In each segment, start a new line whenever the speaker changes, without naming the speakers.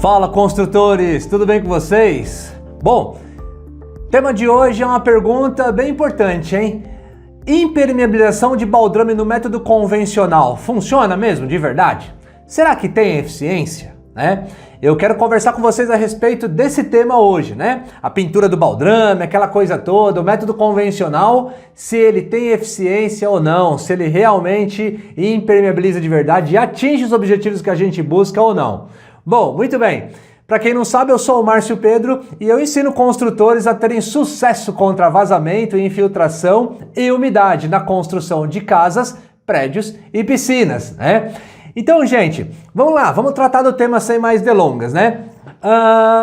Fala, construtores, tudo bem com vocês? Bom, o tema de hoje é uma pergunta bem importante, hein? Impermeabilização de baldrame no método convencional funciona mesmo, de verdade? Será que tem eficiência? Eu quero conversar com vocês a respeito desse tema hoje, né? A pintura do baldrame, aquela coisa toda, o método convencional, se ele tem eficiência ou não, se ele realmente impermeabiliza de verdade e atinge os objetivos que a gente busca ou não. Bom, muito bem. Para quem não sabe, eu sou o Márcio Pedro e eu ensino construtores a terem sucesso contra vazamento, infiltração e umidade na construção de casas, prédios e piscinas, né? Então, gente, vamos lá, vamos tratar do tema sem mais delongas, né?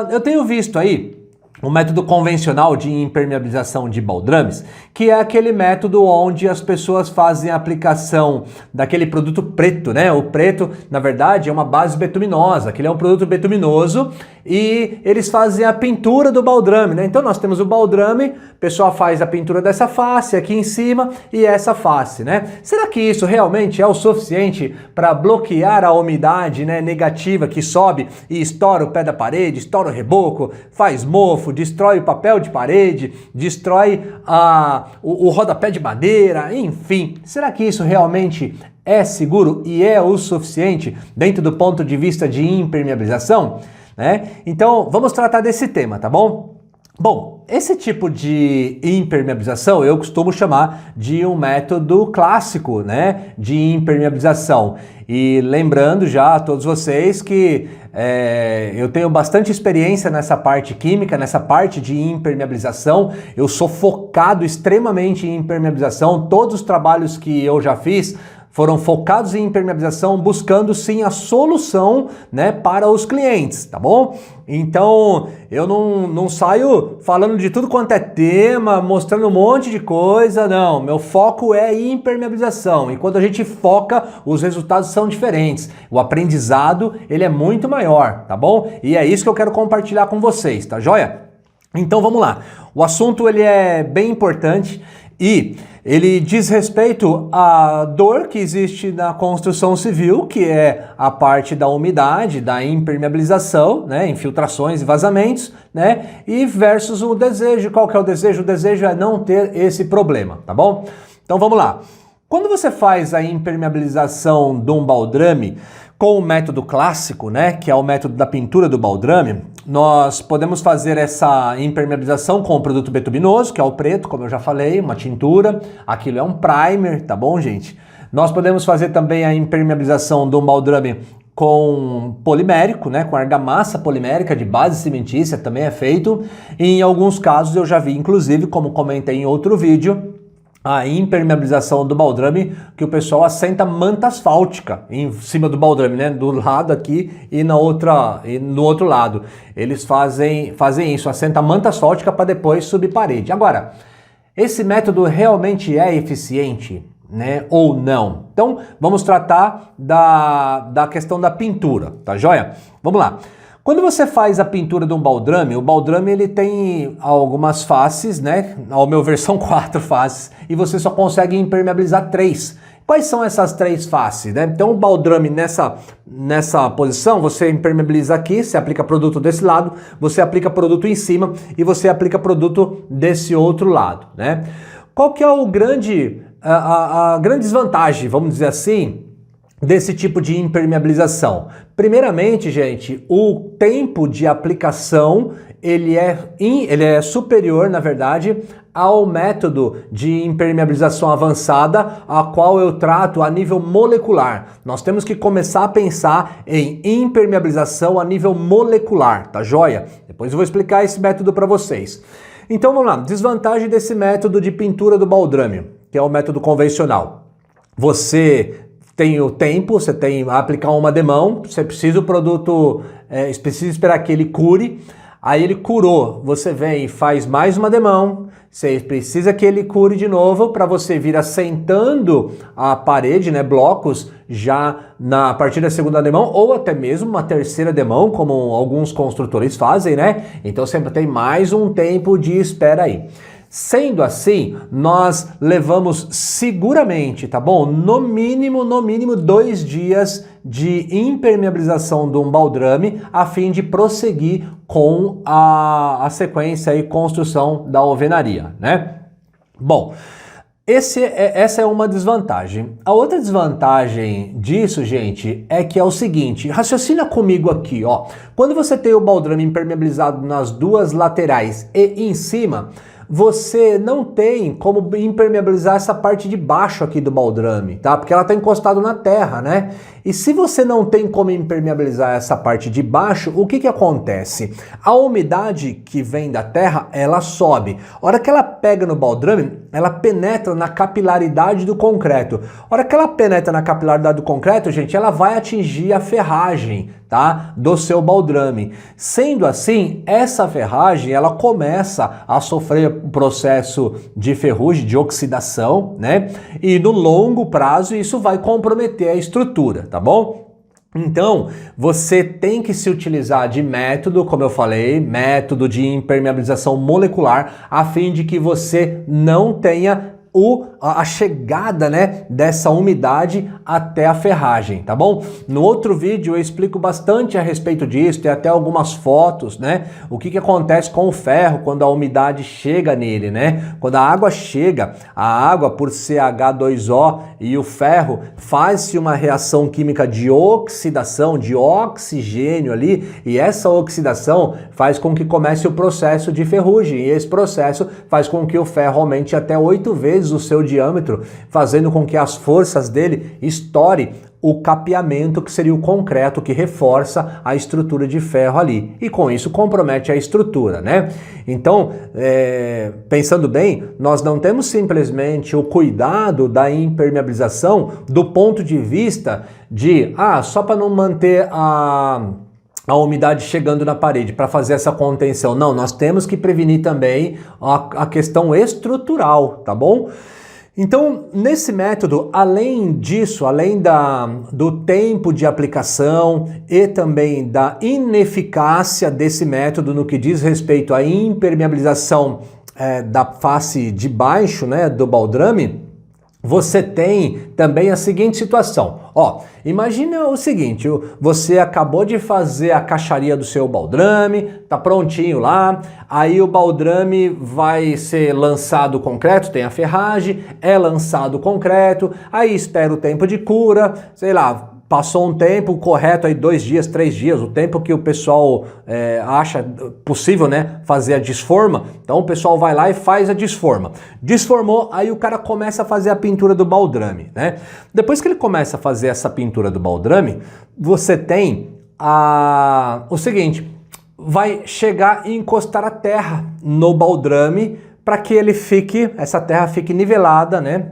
Eu tenho visto aí o método convencional de impermeabilização de baldrames, que é aquele método onde as pessoas fazem a aplicação daquele produto preto, né? O preto, na verdade, é uma base betuminosa, que ele é um produto betuminoso e eles fazem a pintura do baldrame, né? Então nós temos o baldrame, o pessoal faz a pintura dessa face aqui em cima e essa face, né? Será que isso realmente é o suficiente para bloquear a umidade, né, negativa que sobe e estoura o pé da parede, estoura o reboco, faz mofo, destrói o papel de parede, destrói o rodapé de madeira, enfim. Será que isso realmente é seguro e é o suficiente dentro do ponto de vista de impermeabilização? Então, vamos tratar desse tema, tá bom? Bom, esse tipo de impermeabilização eu costumo chamar de um método clássico, né, de impermeabilização. E lembrando já a todos vocês que eu tenho bastante experiência nessa parte química, nessa parte de impermeabilização. Eu sou focado extremamente em impermeabilização. Todos os trabalhos que eu já fiz foram focados em impermeabilização, buscando sim a solução, né, para os clientes, tá bom? Então, eu não saio falando de tudo quanto é tema, mostrando um monte de coisa, não. Meu foco é impermeabilização e quando a gente foca, os resultados são diferentes. O aprendizado, ele é muito maior, tá bom? E é isso que eu quero compartilhar com vocês, tá joia? Então, vamos lá. O assunto, ele é bem importante e ele diz respeito à dor que existe na construção civil, que é a parte da umidade, da impermeabilização, né, infiltrações e vazamentos, né, e versus o desejo. Qual que é o desejo? O desejo é não ter esse problema, tá bom? Então vamos lá. Quando você faz a impermeabilização de um baldrame com o método clássico, né, que é o método da pintura do baldrame, nós podemos fazer essa impermeabilização com o produto betuminoso, que é o preto, como eu já falei, uma tintura. Aquilo é um primer, tá bom, gente? Nós podemos fazer também a impermeabilização de um baldrame com polimérico, né, com argamassa polimérica de base cimentícia, também é feito. E em alguns casos eu já vi, inclusive, como comentei em outro vídeo, a impermeabilização do baldrame, que o pessoal assenta manta asfáltica em cima do baldrame, né? Do lado aqui e no outro lado. Eles fazem isso, assenta manta asfáltica para depois subir parede. Agora, esse método realmente é eficiente, né? Ou não? Então, vamos tratar da questão da pintura, tá joia? Vamos lá. Quando você faz a pintura de um baldrame, o baldrame ele tem algumas faces, né? Ao meu ver são 4 faces e você só consegue impermeabilizar 3. Quais são essas 3 faces, né? Então o baldrame nessa posição, você impermeabiliza aqui, você aplica produto desse lado, você aplica produto em cima e você aplica produto desse outro lado, né? Qual que é a grande desvantagem, vamos dizer assim, desse tipo de impermeabilização? Primeiramente, gente, o tempo de aplicação ele é superior, na verdade, ao método de impermeabilização avançada, a qual eu trato a nível molecular. Nós temos que começar a pensar em impermeabilização a nível molecular, tá joia? Depois eu vou explicar esse método para vocês. Então vamos lá, desvantagem desse método de pintura do baldrame, que é o método convencional. Você tem o tempo, você tem a aplicar uma demão, você precisa o produto, precisa esperar que ele cure, aí ele curou, você vem e faz mais uma demão, você precisa que ele cure de novo para você vir assentando a parede, né, blocos, já a partir da segunda demão, ou até mesmo uma terceira demão, como alguns construtores fazem, né? Então sempre tem mais um tempo de espera aí. Sendo assim, nós levamos seguramente, tá bom? No mínimo 2 dias de impermeabilização de um baldrame a fim de prosseguir com a sequência e construção da alvenaria, né? Bom, essa é uma desvantagem. A outra desvantagem disso, gente, é que é o seguinte, raciocina comigo aqui, ó. Quando você tem o baldrame impermeabilizado nas duas laterais e em cima, você não tem como impermeabilizar essa parte de baixo aqui do baldrame, tá? Porque ela está encostada na terra, né? E se você não tem como impermeabilizar essa parte de baixo, o que que acontece? A umidade que vem da terra, ela sobe. A hora que ela pega no baldrame, ela penetra na capilaridade do concreto. A hora que ela penetra na capilaridade do concreto, gente, ela vai atingir a ferragem, tá? Do seu baldrame. Sendo assim, essa ferragem, ela começa a sofrer um processo de ferrugem, de oxidação, né? E no longo prazo isso vai comprometer a estrutura, tá bom? Então, você tem que se utilizar de método, como eu falei, método de impermeabilização molecular, a fim de que você não tenha a chegada, né, dessa umidade até a ferragem, tá bom? No outro vídeo eu explico bastante a respeito disso, tem até algumas fotos, né? O que que acontece com o ferro quando a umidade chega nele, né? Quando a água chega, a água por ser H2O e o ferro faz-se uma reação química de oxidação, de oxigênio ali, e essa oxidação faz com que comece o processo de ferrugem, e esse processo faz com que o ferro aumente até 8 vezes o seu diâmetro, fazendo com que as forças dele estoure o capeamento, que seria o concreto que reforça a estrutura de ferro ali. E com isso compromete a estrutura, né? Então, pensando bem, nós não temos simplesmente o cuidado da impermeabilização do ponto de vista de, só para não manter a umidade chegando na parede, para fazer essa contenção. Não, nós temos que prevenir também a questão estrutural, tá bom? Então, nesse método, além disso, além do tempo de aplicação e também da ineficácia desse método no que diz respeito à impermeabilização da face de baixo, né, do baldrame, você tem também a seguinte situação. Ó, imagina o seguinte, você acabou de fazer a caixaria do seu baldrame, tá prontinho lá, aí o baldrame vai ser lançado concreto, tem a ferragem, é lançado concreto, aí espera o tempo de cura, sei lá, passou um tempo correto aí, 2 dias, 3 dias, o tempo que o pessoal acha possível, né, fazer a desforma. Então o pessoal vai lá e faz a desforma. Desformou, aí o cara começa a fazer a pintura do baldrame, né? Depois que ele começa a fazer essa pintura do baldrame, você tem o seguinte, vai chegar e encostar a terra no baldrame para que essa terra fique nivelada, né,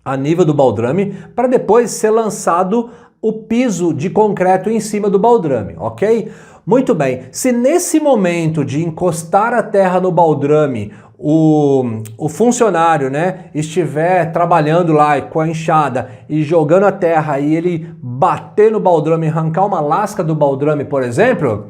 a nível do baldrame, para depois ser lançado o piso de concreto em cima do baldrame, ok? Muito bem, se nesse momento de encostar a terra no baldrame, o funcionário, né, estiver trabalhando lá com a enxada e jogando a terra e ele bater no baldrame, arrancar uma lasca do baldrame, por exemplo,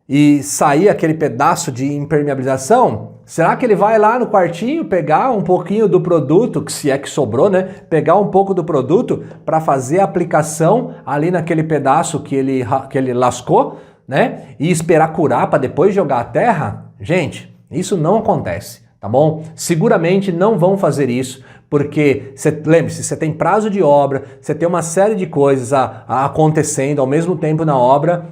e sair aquele pedaço de impermeabilização, será que ele vai lá no quartinho pegar um pouquinho do produto, que se é que sobrou, né? Pegar um pouco do produto para fazer a aplicação ali naquele pedaço que ele lascou, né? E esperar curar para depois jogar a terra? Gente, isso não acontece, tá bom? Seguramente não vão fazer isso, porque, lembre-se, você tem prazo de obra, você tem uma série de coisas acontecendo ao mesmo tempo na obra,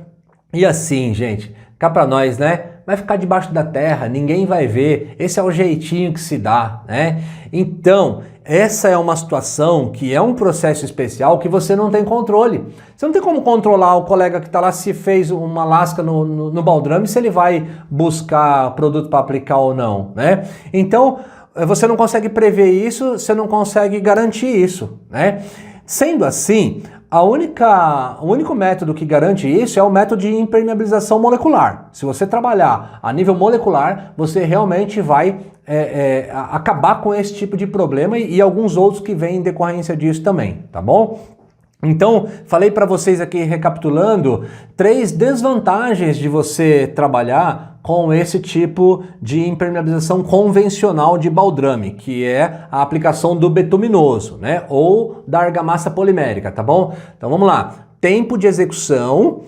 e assim, gente, cá pra nós, né? Vai ficar debaixo da terra, ninguém vai ver, esse é o jeitinho que se dá, né? Então, essa é uma situação que é um processo especial que você não tem controle. Você não tem como controlar o colega que está lá se fez uma lasca no baldrame, se ele vai buscar produto para aplicar ou não, né? Então, você não consegue prever isso, você não consegue garantir isso, né? Sendo assim, o único método que garante isso é o método de impermeabilização molecular. Se você trabalhar a nível molecular, você realmente vai acabar com esse tipo de problema e alguns outros que vêm em decorrência disso também, tá bom? Então, falei para vocês aqui, recapitulando, 3 desvantagens de você trabalhar com esse tipo de impermeabilização convencional de baldrame, que é a aplicação do betuminoso, né, ou da argamassa polimérica, tá bom? Então vamos lá. Tempo de execução,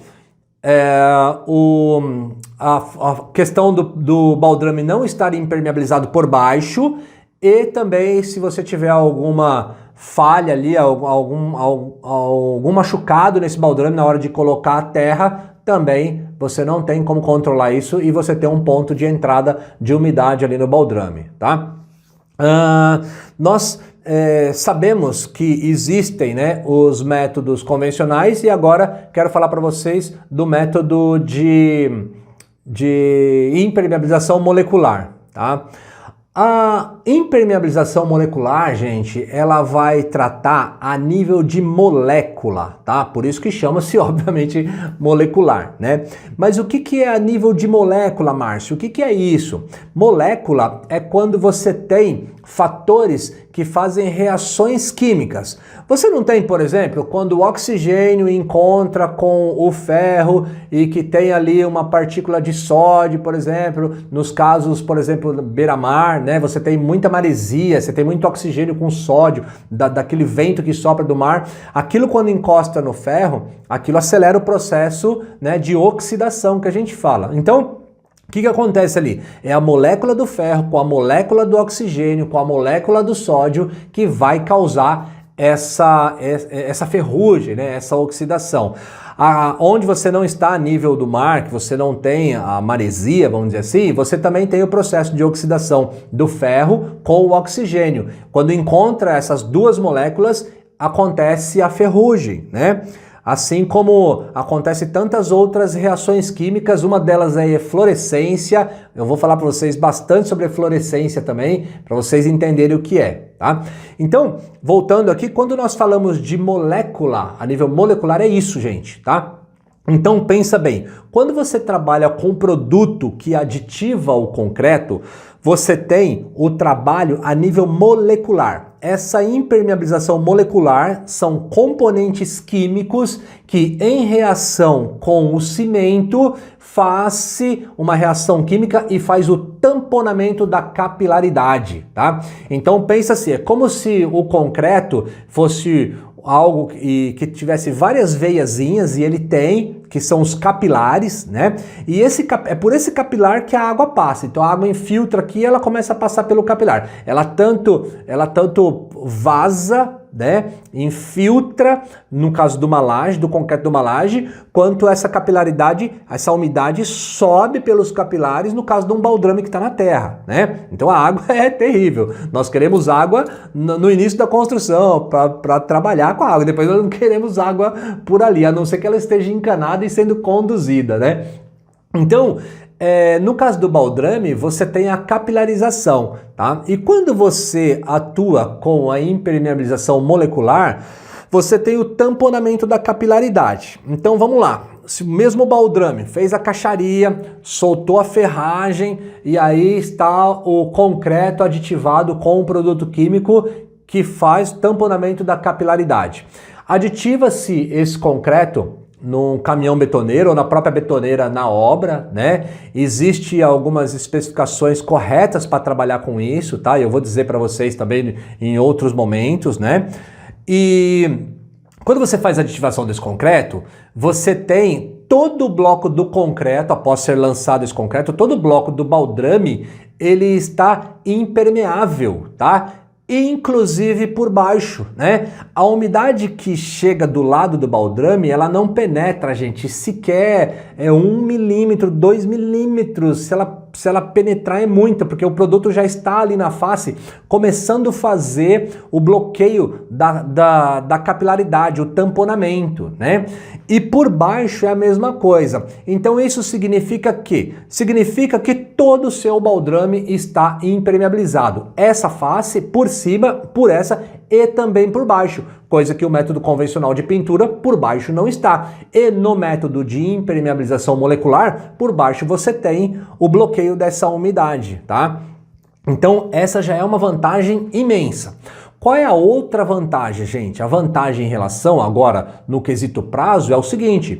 a questão do baldrame não estar impermeabilizado por baixo e também se você tiver alguma falha ali, algum machucado nesse baldrame na hora de colocar a terra, também você não tem como controlar isso e você tem um ponto de entrada de umidade ali no baldrame, tá? Nós sabemos que existem, né, os métodos convencionais e agora quero falar para vocês do método de impermeabilização molecular, tá? A impermeabilização molecular, gente, ela vai tratar a nível de molécula, tá? Por isso que chama-se, obviamente, molecular, né? Mas o que é a nível de molécula, Márcio? O que é isso? Molécula é quando você tem fatores que fazem reações químicas. Você não tem, por exemplo, quando o oxigênio encontra com o ferro e que tem ali uma partícula de sódio, por exemplo, nos casos, por exemplo, beira-mar, né? Você tem muita maresia, você tem muito oxigênio com sódio, daquele vento que sopra do mar. Aquilo quando encosta no ferro, aquilo acelera o processo, né, de oxidação que a gente fala. Então, o que acontece ali? É a molécula do ferro com a molécula do oxigênio, com a molécula do sódio que vai causar essa ferrugem, né? Essa oxidação. Onde você não está a nível do mar, que você não tem a maresia, vamos dizer assim, você também tem o processo de oxidação do ferro com o oxigênio. Quando encontra essas duas moléculas, acontece a ferrugem, né? Assim como acontece tantas outras reações químicas, uma delas é a eflorescência. Eu vou falar para vocês bastante sobre eflorescência também, para vocês entenderem o que é, tá? Então, voltando aqui, quando nós falamos de molécula, a nível molecular é isso, gente, tá? Então pensa bem, quando você trabalha com produto que aditiva o concreto, você tem o trabalho a nível molecular. Essa impermeabilização molecular são componentes químicos que em reação com o cimento faz-se uma reação química e faz o tamponamento da capilaridade, tá? Então pensa assim, é como se o concreto fosse algo que tivesse várias veiazinhas e ele tem, que são os capilares, né? E é por esse capilar que a água passa. Então a água infiltra aqui e ela começa a passar pelo capilar. Ela tanto vaza, né? Infiltra, no caso de uma laje, do concreto de uma laje, quanto essa capilaridade, essa umidade sobe pelos capilares no caso de um baldrame que está na terra, né? Então a água é terrível. Nós queremos água no início da construção para trabalhar com a água. Depois nós não queremos água por ali, a não ser que ela esteja encanada e sendo conduzida, né? Então, no caso do baldrame, você tem a capilarização, tá? E quando você atua com a impermeabilização molecular, você tem o tamponamento da capilaridade. Então vamos lá, se o mesmo baldrame fez a caixaria, soltou a ferragem e aí está o concreto aditivado com um produto químico que faz tamponamento da capilaridade. Aditiva-se esse concreto num caminhão betoneiro ou na própria betoneira na obra, né? Existem algumas especificações corretas para trabalhar com isso, tá? Eu vou dizer para vocês também em outros momentos, né? E quando você faz a aditivação desse concreto, você tem todo o bloco do concreto, após ser lançado esse concreto, todo o bloco do baldrame, ele está impermeável, tá? Inclusive por baixo, né? A umidade que chega do lado do baldrame, ela não penetra, gente, sequer 1 milímetro, 2 milímetros, se ela penetrar é muito, porque o produto já está ali na face, começando a fazer o bloqueio da capilaridade, o tamponamento, né? E por baixo é a mesma coisa. Então isso significa que todo o seu baldrame está impermeabilizado. Essa face por cima, por essa e também por baixo, coisa que o método convencional de pintura por baixo não está. E no método de impermeabilização molecular, por baixo você tem o bloqueio dessa umidade, tá? Então essa já é uma vantagem imensa. Qual é a outra vantagem, gente? A vantagem em relação agora no quesito prazo é o seguinte: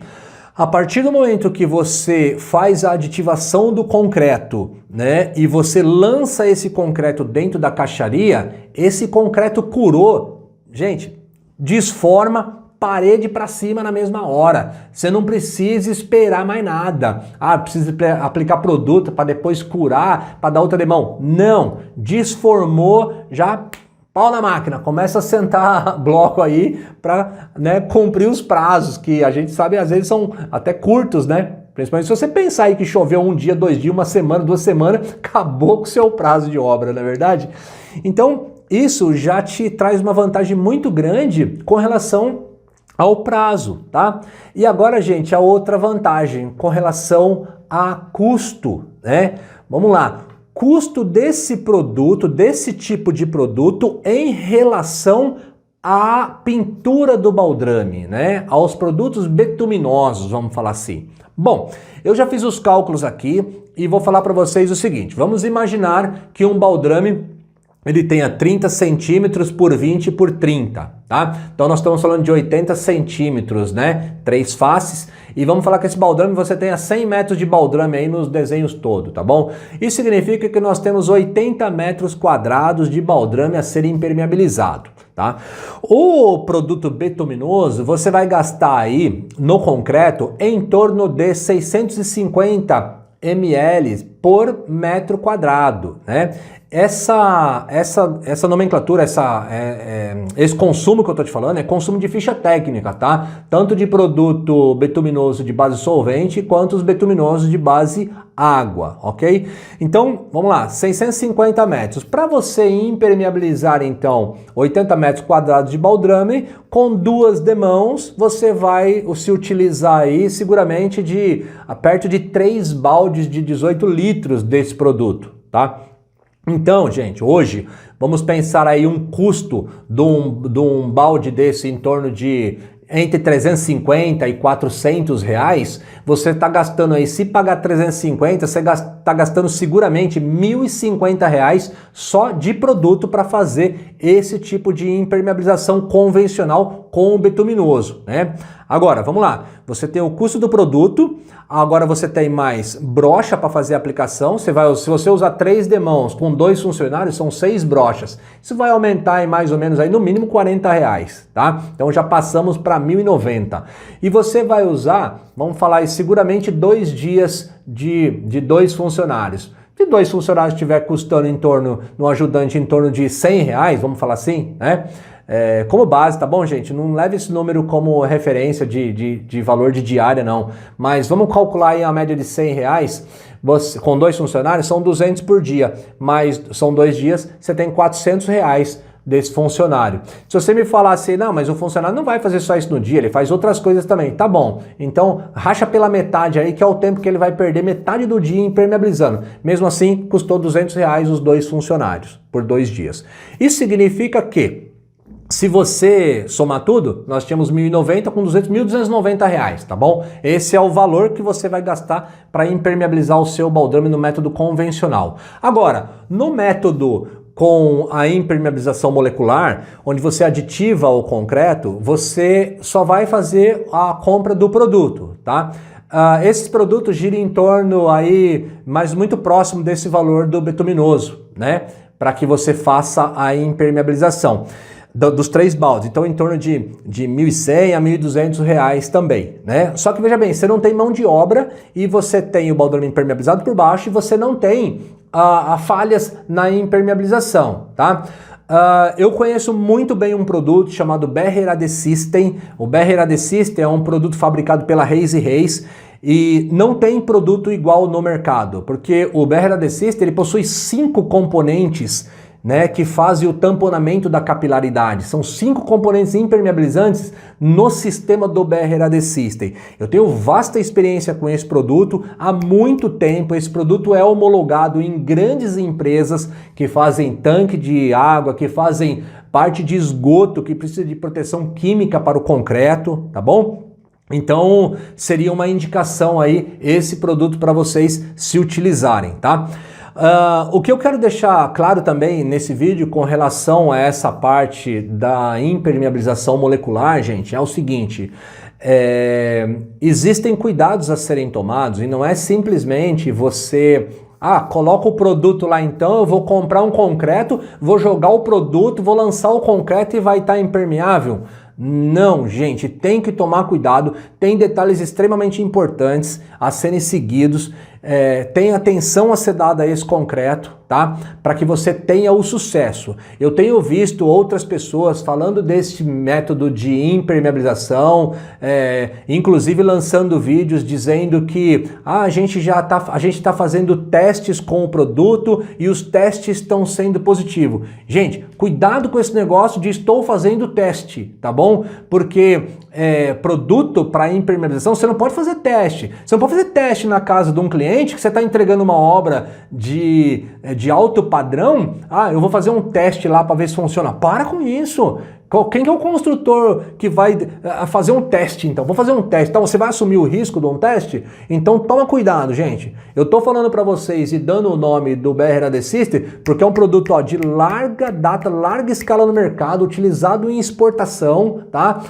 a partir do momento que você faz a aditivação do concreto, né, e você lança esse concreto dentro da caixaria, esse concreto curou, gente, desforma, parede para cima na mesma hora. Você não precisa esperar mais nada. Ah, precisa aplicar produto para depois curar, para dar outra demão. Não, desformou, já pau na máquina, começa a sentar bloco aí para, né, cumprir os prazos, que a gente sabe às vezes são até curtos, né? Principalmente se você pensar aí que choveu um dia, 2 dias, 1 semana, 2 semanas, acabou com o seu prazo de obra, não é verdade? Então, isso já te traz uma vantagem muito grande com relação ao prazo, tá? E agora, gente, a outra vantagem com relação a custo, né? Vamos lá. Custo desse produto, desse tipo de produto em relação à pintura do baldrame, né? Aos produtos betuminosos, vamos falar assim. Bom, eu já fiz os cálculos aqui e vou falar para vocês o seguinte. Vamos imaginar que um baldrame ele tenha 30 centímetros por 20 por 30, tá? Então nós estamos falando de 80 centímetros, né? 3 faces. E vamos falar que esse baldrame você tenha 100 metros de baldrame aí nos desenhos todos, tá bom? Isso significa que nós temos 80 metros quadrados de baldrame a ser impermeabilizado, tá? O produto betuminoso você vai gastar aí no concreto em torno de 650 ml por metro quadrado, né? Essa nomenclatura, esse consumo que eu tô te falando é consumo de ficha técnica, tá? Tanto de produto betuminoso de base solvente quanto os betuminosos de base água, ok? Então, vamos lá, 650 metros. Para você impermeabilizar, então, 80 metros quadrados de baldrame, com 2 demãos, você vai se utilizar aí seguramente de perto de 3 baldes de 18 litros desse produto, tá? Então, gente, hoje vamos pensar aí um custo de um balde desse em torno de entre 350 e 400 reais, você está gastando aí, se pagar 350, você está gastando seguramente 1.050 reais só de produto para fazer esse tipo de impermeabilização convencional com o betuminoso, né? Agora, vamos lá, você tem o custo do produto, agora você tem mais brocha para fazer a aplicação, se você usar 3 demãos com 2 funcionários, são 6 brochas, isso vai aumentar em mais ou menos aí no mínimo 40 reais, tá? Então já passamos para 1.090. E você vai usar, vamos falar aí, seguramente 2 dias de 2 funcionários. Se 2 funcionários estiver custando no ajudante em torno de 100 reais, vamos falar assim, né? Como base, tá bom, gente? Não leve esse número como referência de valor de diária, não. Mas vamos calcular aí a média de 100 reais. Com 2 funcionários, são 200 por dia. Mas são 2 dias, você tem 400 reais desse funcionário. Se você me falar assim, não, mas o funcionário não vai fazer só isso no dia, ele faz outras coisas também. Tá bom, então racha pela metade aí, que é o tempo que ele vai perder metade do dia impermeabilizando. Mesmo assim, custou 200 reais os 2 funcionários por 2 dias. Isso significa que se você somar tudo, nós tínhamos 1.090 com 1.290 reais, tá bom? Esse é o valor que você vai gastar para impermeabilizar o seu baldrame no método convencional. Agora, no método com a impermeabilização molecular, onde você aditiva o concreto, você só vai fazer a compra do produto, tá? Esses produtos giram em torno aí, mas muito próximo desse valor do betuminoso, né? Para que você faça a impermeabilização dos 3 baldes, então em torno de 1.100 a 1.200 reais também, né? Só que veja bem, você não tem mão de obra e você tem o baldrame impermeabilizado por baixo e você não tem falhas na impermeabilização, tá? Eu conheço muito bem um produto chamado BR AD System. O BR AD System é um produto fabricado pela Reis & Reis e não tem produto igual no mercado, porque o BR AD System ele possui 5 componentes, né, que fazem o tamponamento da capilaridade. São 5 componentes impermeabilizantes no sistema do BR AD System. Eu tenho vasta experiência com esse produto há muito tempo. Esse produto é homologado em grandes empresas que fazem tanque de água, que fazem parte de esgoto, que precisa de proteção química para o concreto, tá bom? Então, seria uma indicação aí esse produto para vocês se utilizarem, tá? O que eu quero deixar claro também nesse vídeo com relação a essa parte da impermeabilização molecular, gente, é o seguinte: existem cuidados a serem tomados e não é simplesmente você coloca o produto lá, então eu vou comprar um concreto, vou jogar o produto, vou lançar o concreto e vai estar impermeável. Não, gente, tem que tomar cuidado, tem detalhes extremamente importantes a serem seguidos, tem atenção a ser dada a esse concreto, tá? Para que você tenha o sucesso. Eu tenho visto outras pessoas falando desse método de impermeabilização, inclusive lançando vídeos dizendo que a gente está fazendo testes com o produto e os testes estão sendo positivos. Gente, cuidado com esse negócio de estou fazendo teste, tá bom? Porque produto para impermeabilização, você não pode fazer teste. Você não pode fazer teste na casa de um cliente que você está entregando uma obra de alto padrão. Eu vou fazer um teste lá para ver se funciona. Para com isso. Quem que é o construtor que vai fazer um teste, então? Vou fazer um teste. Então, você vai assumir o risco de um teste? Então, toma cuidado, gente. Eu tô falando para vocês e dando o nome do BR AD System porque é um produto de larga data, larga escala no mercado, utilizado em exportação, tá?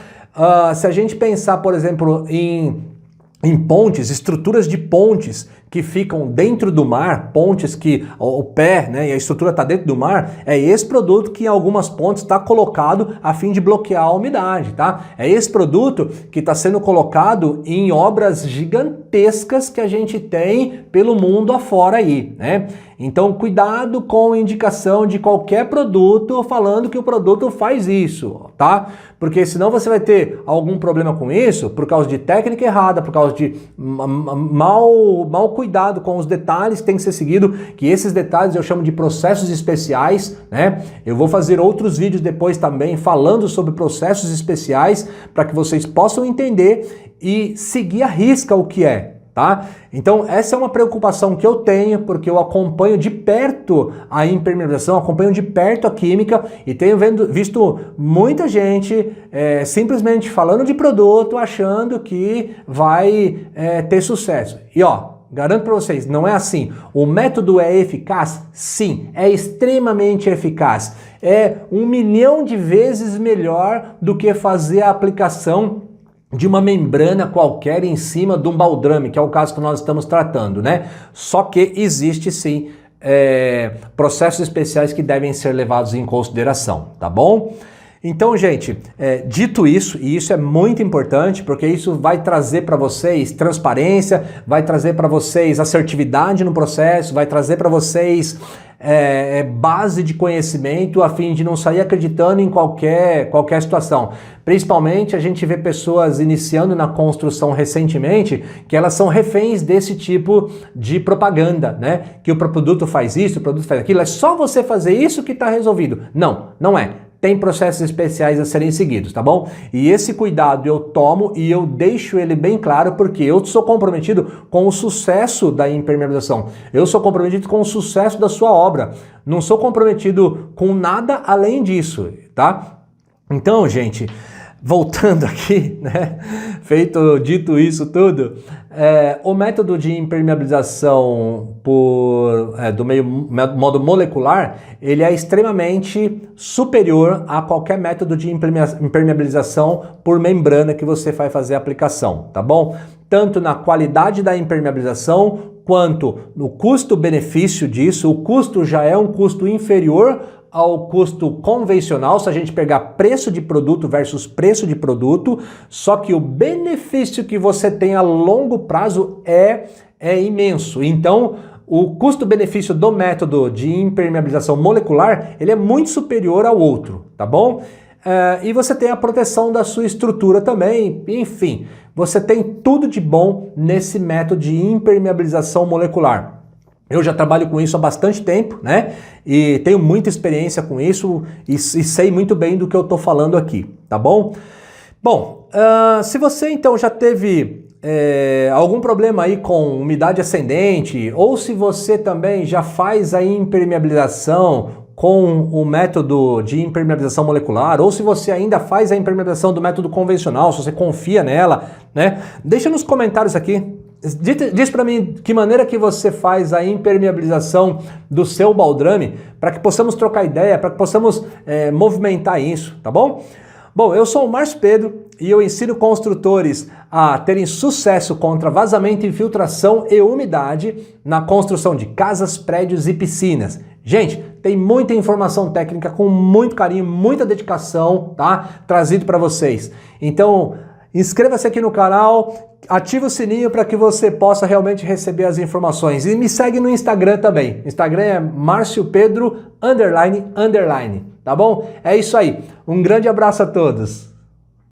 Se a gente pensar, por exemplo, em pontes, estruturas de pontes que ficam dentro do mar, pontes que o pé, né, e a estrutura está dentro do mar, é esse produto que em algumas pontes está colocado a fim de bloquear a umidade, tá? É esse produto que está sendo colocado em obras gigantescas que a gente tem pelo mundo afora aí, né? Então, cuidado com a indicação de qualquer produto falando que o produto faz isso, tá? Porque senão você vai ter algum problema com isso por causa de técnica errada, por causa de mau cuidado com os detalhes que tem que ser seguido, que esses detalhes eu chamo de processos especiais, né? Eu vou fazer outros vídeos depois também falando sobre processos especiais para que vocês possam entender e seguir à risca o que é. Tá? Então essa é uma preocupação que eu tenho porque eu acompanho de perto a impermeabilização, acompanho de perto a química e tenho visto muita gente simplesmente falando de produto achando que vai ter sucesso. E garanto para vocês, não é assim. O método é eficaz? Sim, é extremamente eficaz. É 1 milhão de vezes melhor do que fazer a aplicação de uma membrana qualquer em cima de um baldrame, que é o caso que nós estamos tratando, né? Só que existe sim processos especiais que devem ser levados em consideração, tá bom? Então, gente, dito isso, e isso é muito importante, porque isso vai trazer para vocês transparência, vai trazer para vocês assertividade no processo, vai trazer para vocês base de conhecimento a fim de não sair acreditando em qualquer situação. Principalmente a gente vê pessoas iniciando na construção recentemente que elas são reféns desse tipo de propaganda, né? Que o produto faz isso, o produto faz aquilo, é só você fazer isso que está resolvido. Não, não é. Tem processos especiais a serem seguidos, tá bom? E esse cuidado eu tomo e eu deixo ele bem claro porque eu sou comprometido com o sucesso da impermeabilização. Eu sou comprometido com o sucesso da sua obra. Não sou comprometido com nada além disso, tá? Então, gente, voltando aqui, né? Dito isso tudo, o método de impermeabilização do modo molecular, ele é extremamente superior a qualquer método de impermeabilização por membrana que você vai fazer a aplicação, tá bom? Tanto na qualidade da impermeabilização, quanto no custo-benefício disso. O custo já é um custo inferior ao custo convencional, se a gente pegar preço de produto versus preço de produto, só que o benefício que você tem a longo prazo é imenso. Então, o custo-benefício do método de impermeabilização molecular, ele é muito superior ao outro, tá bom? E você tem a proteção da sua estrutura também, enfim, você tem tudo de bom nesse método de impermeabilização molecular. Eu já trabalho com isso há bastante tempo, né? E tenho muita experiência com isso e sei muito bem do que eu tô falando aqui, tá bom? Bom, se você então já teve algum problema aí com umidade ascendente, ou se você também já faz a impermeabilização com o método de impermeabilização molecular, ou se você ainda faz a impermeabilização do método convencional, se você confia nela, né? Deixa nos comentários aqui. Diz para mim que maneira que você faz a impermeabilização do seu baldrame para que possamos trocar ideia, para que possamos movimentar isso, tá bom? Bom, eu sou o Márcio Pedro e eu ensino construtores a terem sucesso contra vazamento, infiltração e umidade na construção de casas, prédios e piscinas. Gente, tem muita informação técnica com muito carinho, muita dedicação, tá? Trazido para vocês. Então, inscreva-se aqui no canal, ative o sininho para que você possa realmente receber as informações. E me segue no Instagram também. O Instagram é marciopedro__, tá bom? É isso aí. Um grande abraço a todos.